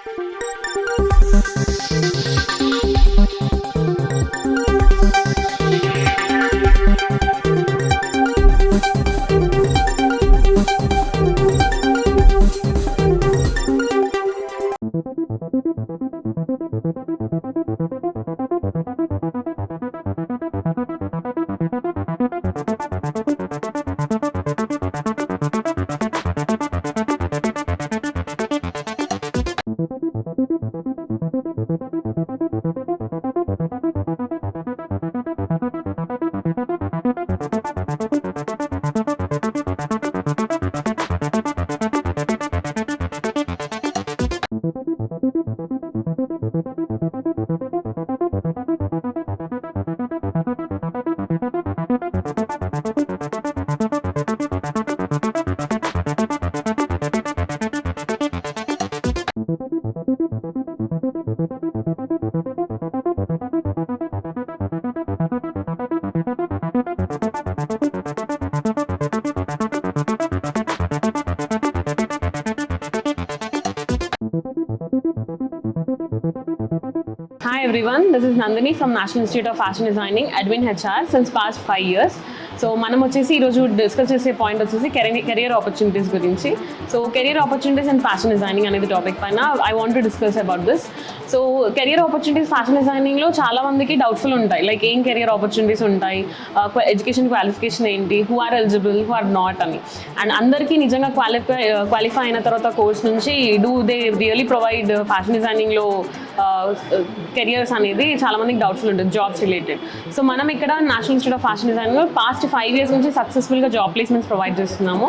Hi everyone, this is Nandini from National Institute of Fashion Designing, Admin HR since past 5 years. So మనం వచ్చేసి ఈరోజు discuss చేసే point వచ్చేసి career opportunities గురించి. So career opportunities and fashion designing అనేది topic పైన I want to discuss about this. So career opportunities fashion డిజైనింగ్లో చాలా మందికి డౌట్ఫుల్ ఉంటాయి, లైక్ ఏం కెరియర్ ఆపర్చునిటీస్ ఉంటాయి, ఎడ్యుకేషన్ క్వాలిఫికేషన్ ఏంటి, who are eligible, who are not అని. అండ్ అందరికీ నిజంగా క్వాలిఫై అయిన తర్వాత కోర్స్ నుంచి do they really provide fashion డిజైనింగ్లో కెరియర్స్ అనేది చాలా మందికి డౌట్ఫుల్ ఉంటుంది, జాబ్స్ రిలేటెడ్. సో మనం ఇక్కడ నేషనల్ ఇన్స్టిట్యూట్ ఆఫ్ ఫ్యాషన్ డిజైనింగ్లో పాస్ట్ 5 years నుంచి సక్సెస్ఫుల్గా జాబ్ ప్లేస్మెంట్స్ ప్రొవైడ్ చేస్తున్నాము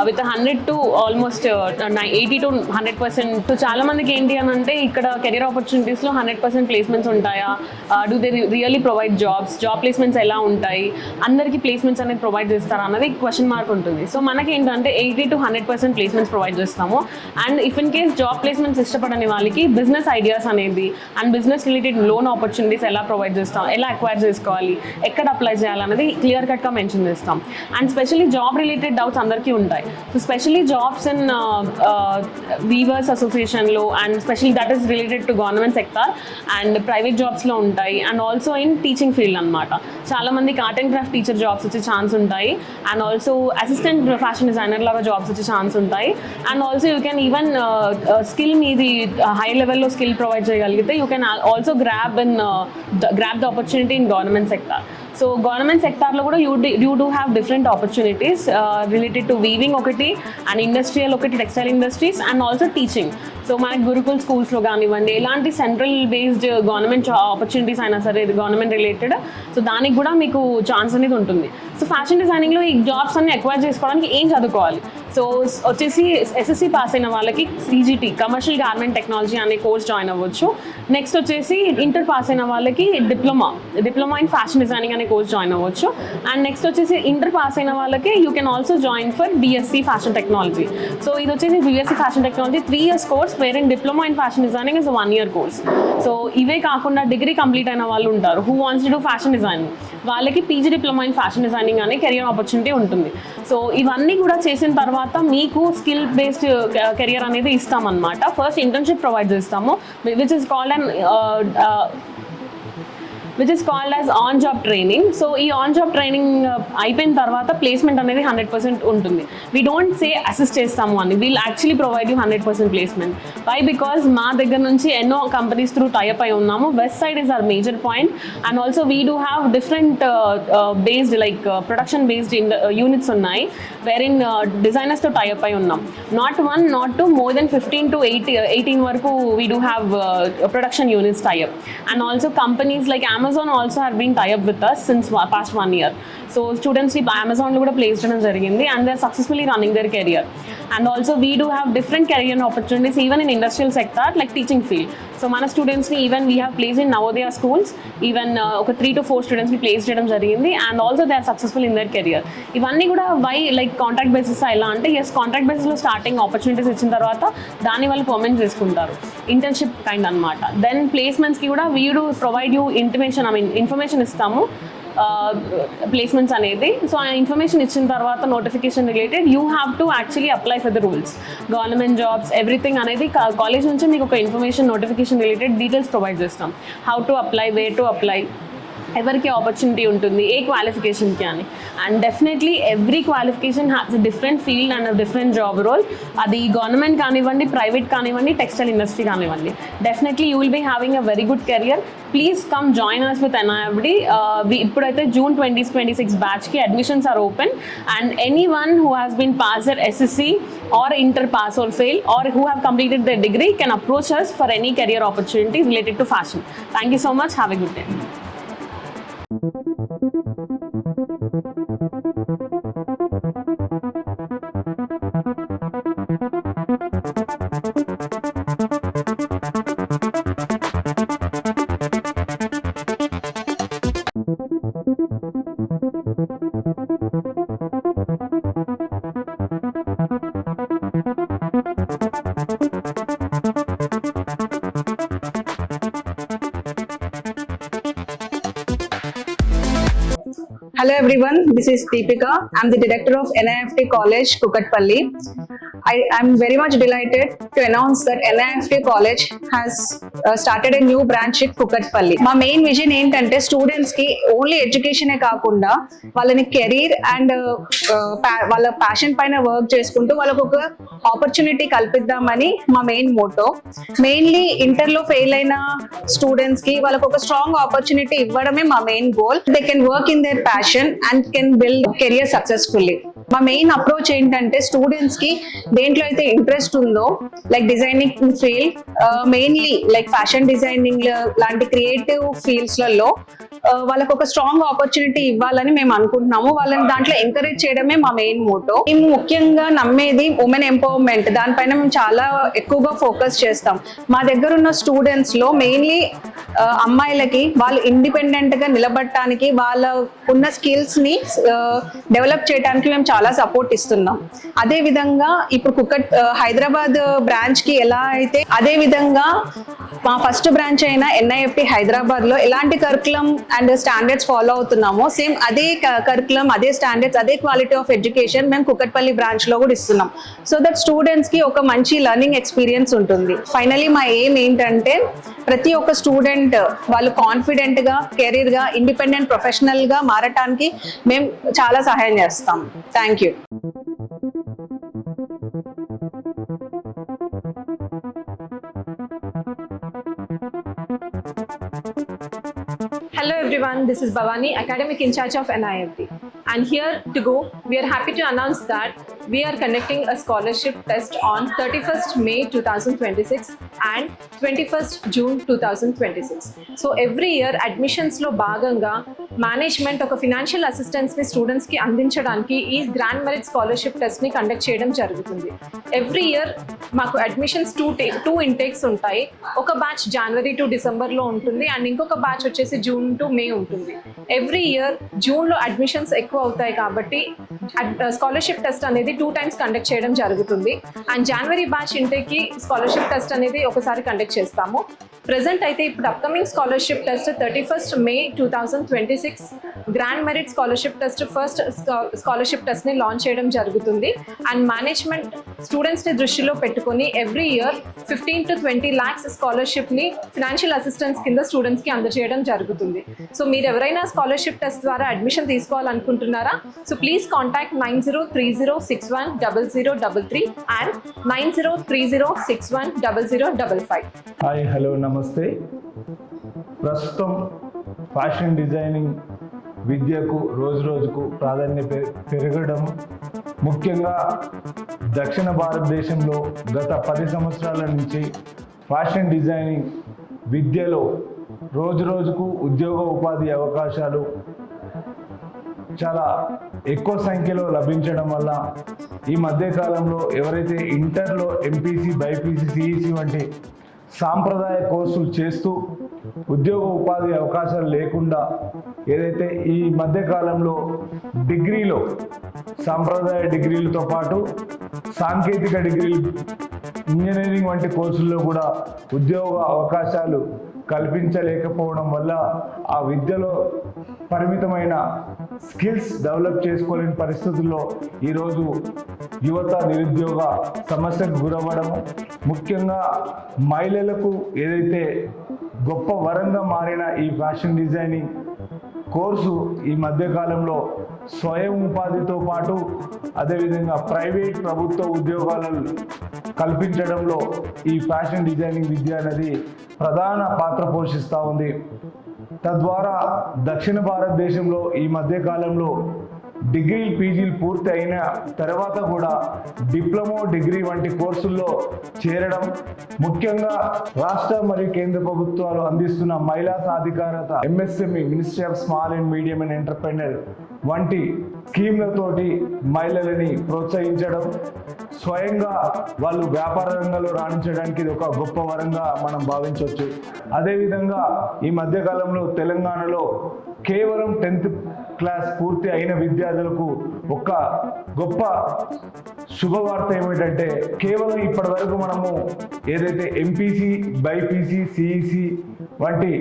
with 100 to almost 80 to 100%. So చాలా మందికి ఏంటి అని అంటే ఇక్కడ కెరియర్ ఆపర్చునిటీస్లో 100% ప్లేస్మెంట్స్ ఉంటాయా, do they really provide job placements ఎలా ఉంటాయి, అందరికీ ప్లేస్మెంట్స్ అనేది ప్రొవైడ్ చేస్తారా అన్నది క్వశ్చన్ మార్క్ ఉంటుంది. సో మనకి ఏంటంటే 80 to 100% ప్లేస్మెంట్స్ ప్రొవైడ్ చేస్తాము. And if in case job placements ఇష్టపడని వాళ్ళకి బిజినెస్ ఐడియాస్ అనేది and business related loan opportunities ఎలా ప్రొవైడ్ చేస్తాం, ఎలా అక్వైర్ చేసుకోవాలి, ఎక్కడ అప్లై చేయాలన్నది క్లియర్ కట్గా మెన్షన్ చేస్తాం. And specially job related doubts అందరికీ ఉంటాయి. So specially jobs in weavers అసోసియేషన్లో and specially that is related to government sector and private జాబ్స్లో ఉంటాయి. And also in teaching field అనమాట. చాలా మందికి art and craft teacher jobs వచ్చే ఛాన్స్ ఉంటాయి. And also assistant fashion designer లాగా jobs వచ్చే ఛాన్స్ ఉంటాయి. And also you can even skill మీది హై లెవెల్లో స్కిల్ ప్రొవైడ్ చేయగలిగితే you can also grab the opportunity in government sector. So government సెక్టార్లో కూడా you do have different opportunities related to weaving ఒకటి, and industrial ఒకటి, textile industries, and also teaching. So మనకి గురుకుల్ స్కూల్స్లో కానివ్వండి, ఎలాంటి సెంట్రల్ బేస్డ్ గవర్నమెంట్ ఆపర్చునిటీస్ అయినా సరే ఇది గవర్నమెంట్ రిలేటెడ్, సో దానికి కూడా మీకు ఛాన్స్ అనేది ఉంటుంది. సో ఫ్యాషన్ డిజైనింగ్లో ఈ జాబ్స్ అన్ని అక్వైర్ చేసుకోవడానికి ఏం చదువుకోవాలి? సో వచ్చేసి ఎస్ఎస్సి పాస్ అయిన వాళ్ళకి CGT కమర్షియల్ గార్మెంట్ టెక్నాలజీ అనే కోర్స్ జాయిన్ అవ్వచ్చు. నెక్స్ట్ వచ్చేసి ఇంటర్ పాస్ అయిన వాళ్ళకి డిప్లొమా ఇన్ ఫ్యాషన్ డిజైనింగ్ అనే కోర్స్ జాయిన్ అవ్వచ్చు. అండ్ నెక్స్ట్ వచ్చేసి ఇంటర్ పాస్ అయిన వాళ్ళకి you can also join for BSc fashion technology. So ఇది వచ్చేసి BSc fashion technology 3 years course, where in diploma in fashion designing is 1 year course. So ఇవే కాకుండా degree complete అయిన వాళ్ళు ఉంటారు who wants to do fashion designing, వాళ్ళకి PG diploma in fashion designing అనే career opportunity ఉంటుంది. సో ఇవన్నీ కూడా చేసిన తర్వాత మీకు స్కిల్ బేస్డ్ కెరియర్ అనేది ఇస్తామన్నమాట. ఫస్ట్ ఇంటర్న్షిప్ ప్రొవైడ్ చేస్తాము which is called as on job training. So ఈ ఆన్ జాబ్ ట్రైనింగ్ అయిపోయిన తర్వాత ప్లేస్మెంట్ అనేది 100% ఉంటుంది. వీ డోంట్ సే అసిస్ట్ చేస్తాము అని, we'll actually provide you 100% placement. Why? Because మా దగ్గర నుంచి ఎన్నో కంపెనీస్ త్రూ టైఅప్ అయి ఉన్నాము. Westside is our major point. And also we do have different based like production based units ఉన్నాయి, where in డిజైనర్స్తో టైఅప్ అయి ఉన్నాం. Not 1, not 2, more than 15 to 18 వరకు we do have production units tie up. And also companies like Amazon also have been tie up with us since past 1 year. So students ని Amazon లో కూడా place చేయడం జరిగింది and they are successfully running their career. And also we do have different career opportunities even in industrial sector like teaching field. So మన students ని even we have place in Navodaya schools, even ఒక 3 to 4 స్టూడెంట్స్ని place చేయడం జరిగింది. And also they are successful in their career. ఇవన్నీ కూడా why like contract basis ఎలా అంటే, ఎస్ కాంట్రాక్ట్ బేసిస్లో స్టార్టింగ్ ఆపర్చునిటీస్ ఇచ్చిన తర్వాత దాన్ని వాళ్ళు పర్మనెంట్ చేసుకుంటారు, ఇంటర్న్షిప్ కైండ్ అనమాట. దెన్ ప్లేస్మెంట్స్కి కూడా we do provide you intimation information ఇస్తాము ప్లేస్మెంట్స్ అనేది. సో ఆ ఇన్ఫర్మేషన్ ఇచ్చిన తర్వాత notification related you have to actually apply for the rules. Government jobs everything అనేది కాలేజ్ నుంచి మీకు ఒక information notification related details provide చేస్తాం. How to apply, way to apply, ఎవరికి ఆపర్చునిటీ ఉంటుంది, ఏ క్వాలిఫికేషన్కి అని. And definitely every qualification has different field and different job role. అది గవర్నమెంట్ కానివ్వండి, ప్రైవేట్ కానివ్వండి, టెక్స్టైల్ ఇండస్ట్రీ కానివ్వండి. Definitely you will be having a very good career. Please come join us with NIFD. ఇప్పుడైతే June 2026 బ్యాచ్కి admissions are open. And anyone who has been pass their SSC or inter pass or fail or who have completed their degree can approach us for any career opportunity related to fashion. Thank you so much. Have a good day. Hello everyone, this is Deepika. I'm the director of NIFT College, Kukatpalli. I am very much delighted to announce that NIFT College has started a new branch at Kukatpalli. మా main vision ఏంటంటే students కి only ఎడ్యుకేషనే కాకుండా వాళ్ళని career and వాళ్ళ passion పైన work చేసుకుంటూ వాళ్ళకు ఒక ఆపర్చునిటీ కల్పిద్దామని మా మెయిన్ మోటో. మెయిన్లీ ఇంటర్ లో ఫెయిల్ అయిన స్టూడెంట్స్ కి వాళ్ళకు ఒక స్ట్రాంగ్ ఆపర్చునిటీ ఇవ్వడమే మా main goal. They can work in their passion and can build career successfully. మా మెయిన్ అప్రోచ్ ఏంటంటే స్టూడెంట్స్ కి దేంట్లో అయితే ఇంట్రెస్ట్ ఉందో like designing field, mainly like fashion designing లాంటి క్రియేటివ్ ఫీల్డ్స్ లలో వాళ్ళకు ఒక స్ట్రాంగ్ ఆపర్చునిటీ ఇవ్వాలని మేము అనుకుంటున్నాము. వాళ్ళని దాంట్లో ఎంకరేజ్ చేయడమే మా మెయిన్ మోటో. మేము ముఖ్యంగా నమ్మేది ఉమెన్ ఎంపవర్మెంట్. దానిపైన మేము చాలా ఎక్కువగా ఫోకస్ చేస్తాం. మా దగ్గర ఉన్న స్టూడెంట్స్ లో మెయిన్లీ అమ్మాయిలకి వాళ్ళు ఇండిపెండెంట్ గా నిలబడటానికి, వాళ్ళ ఉన్న స్కిల్స్ ని డెవలప్ చేయడానికి మేము చాలా సపోర్ట్ ఇస్తున్నాం. అదే విధంగా ఇప్పుడు హైదరాబాద్ బ్రాంచ్ కి ఎలా అయితే అదే విధంగా మా ఫస్ట్ బ్రాంచ్ అయిన NIFT హైదరాబాద్ లో ఎలాంటి కరికులం అండ్ స్టాండర్డ్స్ ఫాలో అవుతున్నామో సేమ్ అదే కరికులం, అదే స్టాండర్డ్స్, అదే క్వాలిటీ ఆఫ్ ఎడ్యుకేషన్ మేము కుకట్పల్లి బ్రాంచ్ లో కూడా ఇస్తున్నాం. సో దట్ స్టూడెంట్స్ కి ఒక మంచి లెర్నింగ్ ఎక్స్పీరియన్స్ ఉంటుంది. ఫైనలీ మా ఎయిమ్ ఏంటంటే ప్రతి ఒక్క స్టూడెంట్ వాళ్ళు కాన్ఫిడెంట్ గా, కెరీర్ గా, ఇండిపెండెంట్ ప్రొఫెషనల్ గా మారటానికి మేము చాలా సహాయం చేస్తాం. Thank you. Hello everyone, this is Bhavani, academic in charge of NIFT. And here to go, we are happy to announce that we are conducting a scholarship test on 31st May 2026 and 21st June 2026. So every year admissions lo bhaganga management oka financial assistance ni students ki andinchadaniki ee grand merit scholarship test ni conduct cheyadam jarugutundi. Every year మాకు admissions two intakes ఉంటాయి. ఒక batch January to December లో ఉంటుంది and ఇంకొక batch వచ్చేసి June to May ఉంటుంది. Every year జూన్లో admissions ఎక్కువ అవుతాయి కాబట్టి స్కాలర్షిప్ టెస్ట్ అనేది 2 times కండక్ట్ చేయడం జరుగుతుంది. అండ్ January బ్యాచ్ ఇంటేక్కి స్కాలర్షిప్ టెస్ట్ అనేది ఒకసారి కండక్ట్ చేస్తాము. ప్రెసెంట్ అయితే ఇప్పుడు upcoming scholarship test 31st May 2026 grand merit scholarship test first scholarship టెస్ట్ని లాంచ్ చేయడం జరుగుతుంది. అండ్ మేనేజ్మెంట్ స్టూడెంట్స్ని దృష్టిలో పెట్టుకొని ఎవ్రీ ఇయర్ 15 to 20 lakhs స్కాలర్షిప్ని ఫినాన్షియల్ అసిస్టెన్స్ కింద స్టూడెంట్స్కి అందజేయడం జరుగుతుంది. సో మీరు ఎవరైనా స్కాలర్షిప్ టెస్ట్ ద్వారా అడ్మిషన్ తీసుకోవాలనుకుంటున్నారా? So please contact 9030610033 and 9030610055. Hi, hello, నమస్తే. ప్రస్తుతం ఫ్యాషన్ డిజైనింగ్ విద్యకు రోజు రోజుకు ప్రాధాన్యత పెరగడం, ముఖ్యంగా దక్షిణ భారతదేశంలో గత 10 సంవత్సరాల నుంచి ఫ్యాషన్ డిజైనింగ్ విద్యలో రోజు రోజుకు ఉద్యోగ ఉపాధి అవకాశాలు చాలా ఎక్కువ సంఖ్యలో లభించడం వల్ల ఈ మధ్యకాలంలో ఎవరైతే ఇంటర్లో MPC, BIPC, CEC వంటి సాంప్రదాయ కోర్సులు చేస్తూ ఉద్యోగ ఉపాధి అవకాశాలు లేకుండా ఏదైతే ఈ మధ్యకాలంలో డిగ్రీలో సాంప్రదాయ డిగ్రీలతో పాటు సాంకేతిక డిగ్రీలు, ఇంజనీరింగ్ వంటి కోర్సుల్లో కూడా ఉద్యోగ అవకాశాలు కల్పించలేకపోవడం వల్ల ఆ విద్యలో పరిమితమైన స్కిల్స్ డెవలప్ చేసుకోలేని పరిస్థితుల్లో ఈరోజు యువత నిరుద్యోగ సమస్యకు గురవ్వడము, ముఖ్యంగా మహిళలకు ఏదైతే గొప్ప వరంగా మారిన ఈ ఫ్యాషన్ డిజైనింగ్ కోర్సు ఈ మధ్యకాలంలో స్వయం ఉపాధితో పాటు అదేవిధంగా ప్రైవేట్ ప్రభుత్వ ఉద్యోగాలను కల్పించడంలో ఈ ఫ్యాషన్ డిజైనింగ్ విద్య అనేది ప్రధాన పాత్ర పోషిస్తూ ఉంది. తద్వారా దక్షిణ భారతదేశంలో ఈ మధ్యకాలంలో డిగ్రీలు పీజీలు పూర్తి అయిన తర్వాత కూడా డిప్లొమా డిగ్రీ వంటి కోర్సుల్లో చేరడం, ముఖ్యంగా రాష్ట్ర మరియు కేంద్ర ప్రభుత్వాలు అందిస్తున్న మహిళా సాధికారత MSME ministry of small and medium and entrepreneur వంటి స్కీమ్లతోటి మహిళలని ప్రోత్సహించడం, స్వయంగా వాళ్ళు వ్యాపార రంగంలో రాణించడానికి ఇది ఒక గొప్ప వరంగా మనం భావించవచ్చు. అదేవిధంగా ఈ మధ్యకాలంలో తెలంగాణలో కేవలం 10th క్లాస్ పూర్తి అయిన విద్యార్థులకు ఒక గొప్ప శుభవార్త ఏమిటంటే, కేవలం ఇప్పటి వరకు మనము ఏదైతే MPC, BIPC, CEC వంటి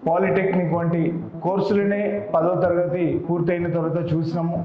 పాలిటెక్నిక్ వంటి కోర్సులనే 10వ తరగతి పూర్తయిన తర్వాత చూసినాము.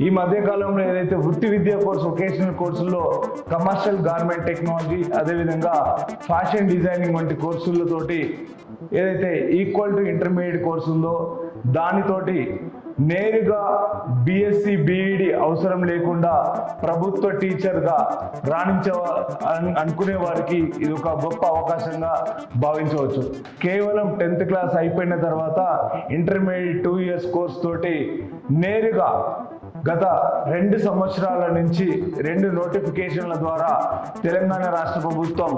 ఈ మధ్యకాలంలో ఏదైతే వృత్తి విద్యా కోర్సు, వొకేషనల్ కోర్సుల్లో కమర్షియల్ గార్మెంట్ టెక్నాలజీ, అదేవిధంగా ఫ్యాషన్ డిజైనింగ్ వంటి కోర్సులతోటి ఏదైతే ఈక్వల్ టు ఇంటర్మీడియట్ కోర్సు ఉందో దానితోటి నేరుగా BSc, BEd అవసరం లేకుండా ప్రభుత్వ టీచర్గా అనుకునే వారికి ఇది ఒక గొప్ప అవకాశంగా భావించవచ్చు. కేవలం 10th క్లాస్ అయిపోయిన తర్వాత ఇంటర్మీడియట్ 2 years కోర్స్ తోటి నేరుగా గత 2 సంవత్సరాల నుంచి 2 నోటిఫికేషన్ల ద్వారా తెలంగాణ రాష్ట్ర ప్రభుత్వం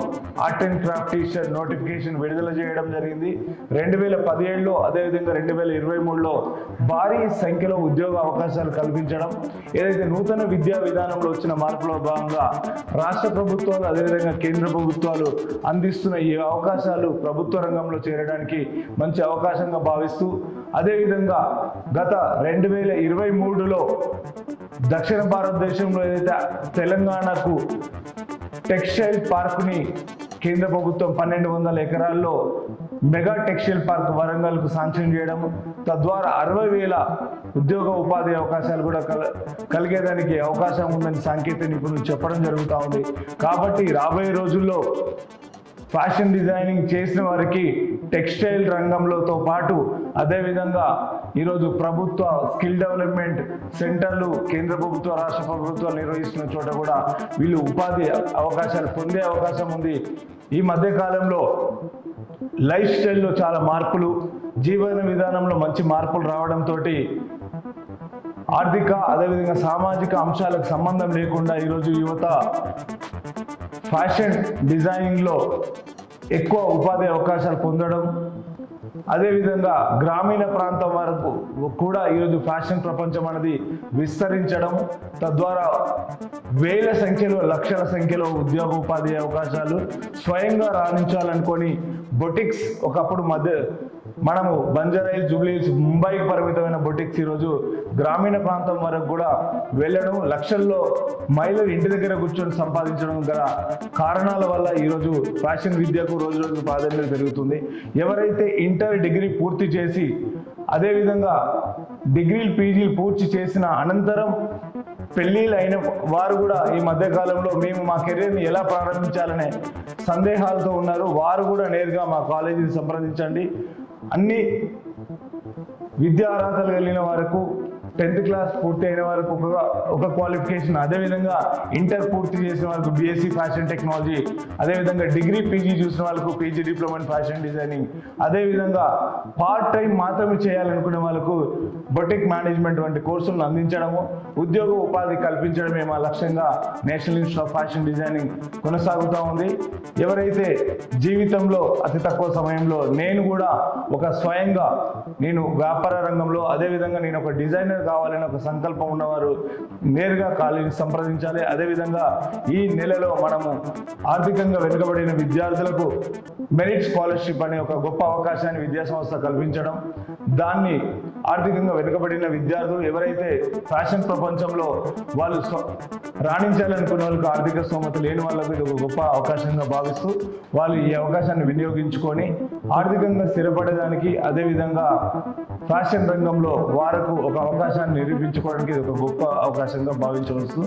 art and craft teacher notification విడుదల చేయడం జరిగింది. 2017లో అదేవిధంగా 2023లో భారీ సంఖ్యలో ఉద్యోగ అవకాశాలు కల్పించడం, ఏదైతే నూతన విద్యా విధానంలో వచ్చిన మార్పులో భాగంగా రాష్ట్ర ప్రభుత్వాలు అదేవిధంగా కేంద్ర ప్రభుత్వాలు అందిస్తున్న ఈ అవకాశాలు ప్రభుత్వ రంగంలో చేరడానికి మంచి అవకాశంగా భావిస్తూ, అదేవిధంగా గత 2023లో దక్షిణ భారతదేశంలో ఏదైతే తెలంగాణకు టెక్స్టైల్ పార్క్ని కేంద్ర ప్రభుత్వం 1200 ఎకరాల్లో మెగా టెక్స్టైల్ పార్క్ వరంగల్కు శాంక్షన్ చేయడం, తద్వారా 60,000 ఉద్యోగ ఉపాధి అవకాశాలు కూడా కలిగేదానికి అవకాశం ఉందని సాంకేతిక నిపుణులు చెప్పడం జరుగుతూ ఉంది. కాబట్టి రాబోయే రోజుల్లో ఫ్యాషన్ డిజైనింగ్ చేసిన వారికి టెక్స్టైల్ రంగంలోతో పాటు అదేవిధంగా ఈరోజు ప్రభుత్వ స్కిల్ డెవలప్మెంట్ సెంటర్లు కేంద్ర ప్రభుత్వ రాష్ట్ర ప్రభుత్వాలు నిర్వహిస్తున్న చోట కూడా వీళ్ళు ఉపాధి అవకాశాలు పొందే అవకాశం ఉంది. ఈ మధ్యకాలంలో లైఫ్ స్టైల్లో చాలా మార్పులు, జీవన విధానంలో మంచి మార్పులు రావడంతో ఆర్థిక అదేవిధంగా సామాజిక అంశాలకు సంబంధం లేకుండా ఈరోజు యువత ఫ్యాషన్ డిజైనింగ్లో ఎక్కువ ఉపాధి అవకాశాలు పొందడం, అదేవిధంగా గ్రామీణ ప్రాంతం వరకు కూడా ఈరోజు ఫ్యాషన్ ప్రపంచం అనేది విస్తరించడం, తద్వారా వేల సంఖ్యలో లక్షల సంఖ్యలో ఉద్యోగ ఉపాధి అవకాశాలు, స్వయంగా రాణించాలనుకొని బొటిక్స్ ఒకప్పుడు మనము బంజారాహిల్స్, జూబ్లీహిల్స్, ముంబైకి పరిమితమైన బొటిక్స్ ఈరోజు గ్రామీణ ప్రాంతం వరకు కూడా వెళ్ళడం, లక్షల్లో మహిళలు ఇంటి దగ్గర కూర్చొని సంపాదించడం గల కారణాల వల్ల ఈరోజు ఫ్యాషన్ విద్యకు రోజు రోజు ప్రాధాన్యత పెరుగుతుంది. ఎవరైతే ఇంటర్ డిగ్రీ పూర్తి చేసి అదేవిధంగా డిగ్రీలు పీజీలు పూర్తి చేసిన అనంతరం పెళ్ళిళ్ళు అయిన వారు కూడా ఈ మధ్యకాలంలో మేము మా కెరీర్ని ఎలా ప్రారంభించాలనే సందేహాలతో ఉన్నారు. వారు కూడా నేరుగా మా కాలేజీని సంప్రదించండి. అన్ని విద్యా అర్హతలు కలిగిన వరకు 10th క్లాస్ పూర్తి అయిన వరకు ఒక క్వాలిఫికేషన్, అదేవిధంగా ఇంటర్ పూర్తి చేసిన వాళ్ళకు BSc ఫ్యాషన్ టెక్నాలజీ, అదేవిధంగా డిగ్రీ పీజీ చూసిన వాళ్ళకు PG diploma in fashion designing, అదేవిధంగా పార్ట్ టైం మాత్రమే చేయాలనుకునే వాళ్ళకు బొటిక్ మేనేజ్మెంట్ వంటి కోర్సులను అందించడము, ఉద్యోగ ఉపాధి కల్పించడమే మా లక్ష్యంగా national institute of fashion designing కొనసాగుతూ ఉంది. ఎవరైతే జీవితంలో అతి తక్కువ సమయంలో నేను కూడా ఒక స్వయంగా నేను వ్యాపార రంగంలో అదేవిధంగా నేను ఒక డిజైనర్ కావాలని ఒక సంకల్పం ఉన్నవారు నేరుగా కాలేజీని సంప్రదించాలి. అదేవిధంగా ఈ నెలలో మనము ఆర్థికంగా వెనుకబడిన విద్యార్థులకు మెరిట్ స్కాలర్షిప్ అనే ఒక గొప్ప అవకాశాన్ని విద్యాసంస్థ కల్పించడం, దాన్ని ఆర్థికంగా వెనుకబడిన విద్యార్థులు ఎవరైతే ఫ్యాషన్ ప్రపంచంలో వాళ్ళు రాణించాలనుకున్న వాళ్ళకి ఆర్థిక స్తోమత లేని వాళ్ళకు ఇది ఒక గొప్ప అవకాశంగా భావిస్తూ వాళ్ళు ఈ అవకాశాన్ని వినియోగించుకొని ఆర్థికంగా స్థిరపడడానికి, అదేవిధంగా ఫ్యాషన్ రంగంలో వారికి ఒక అవకాశాన్ని నిరూపించుకోవడానికి ఇది ఒక గొప్ప అవకాశంగా భావించవచ్చు.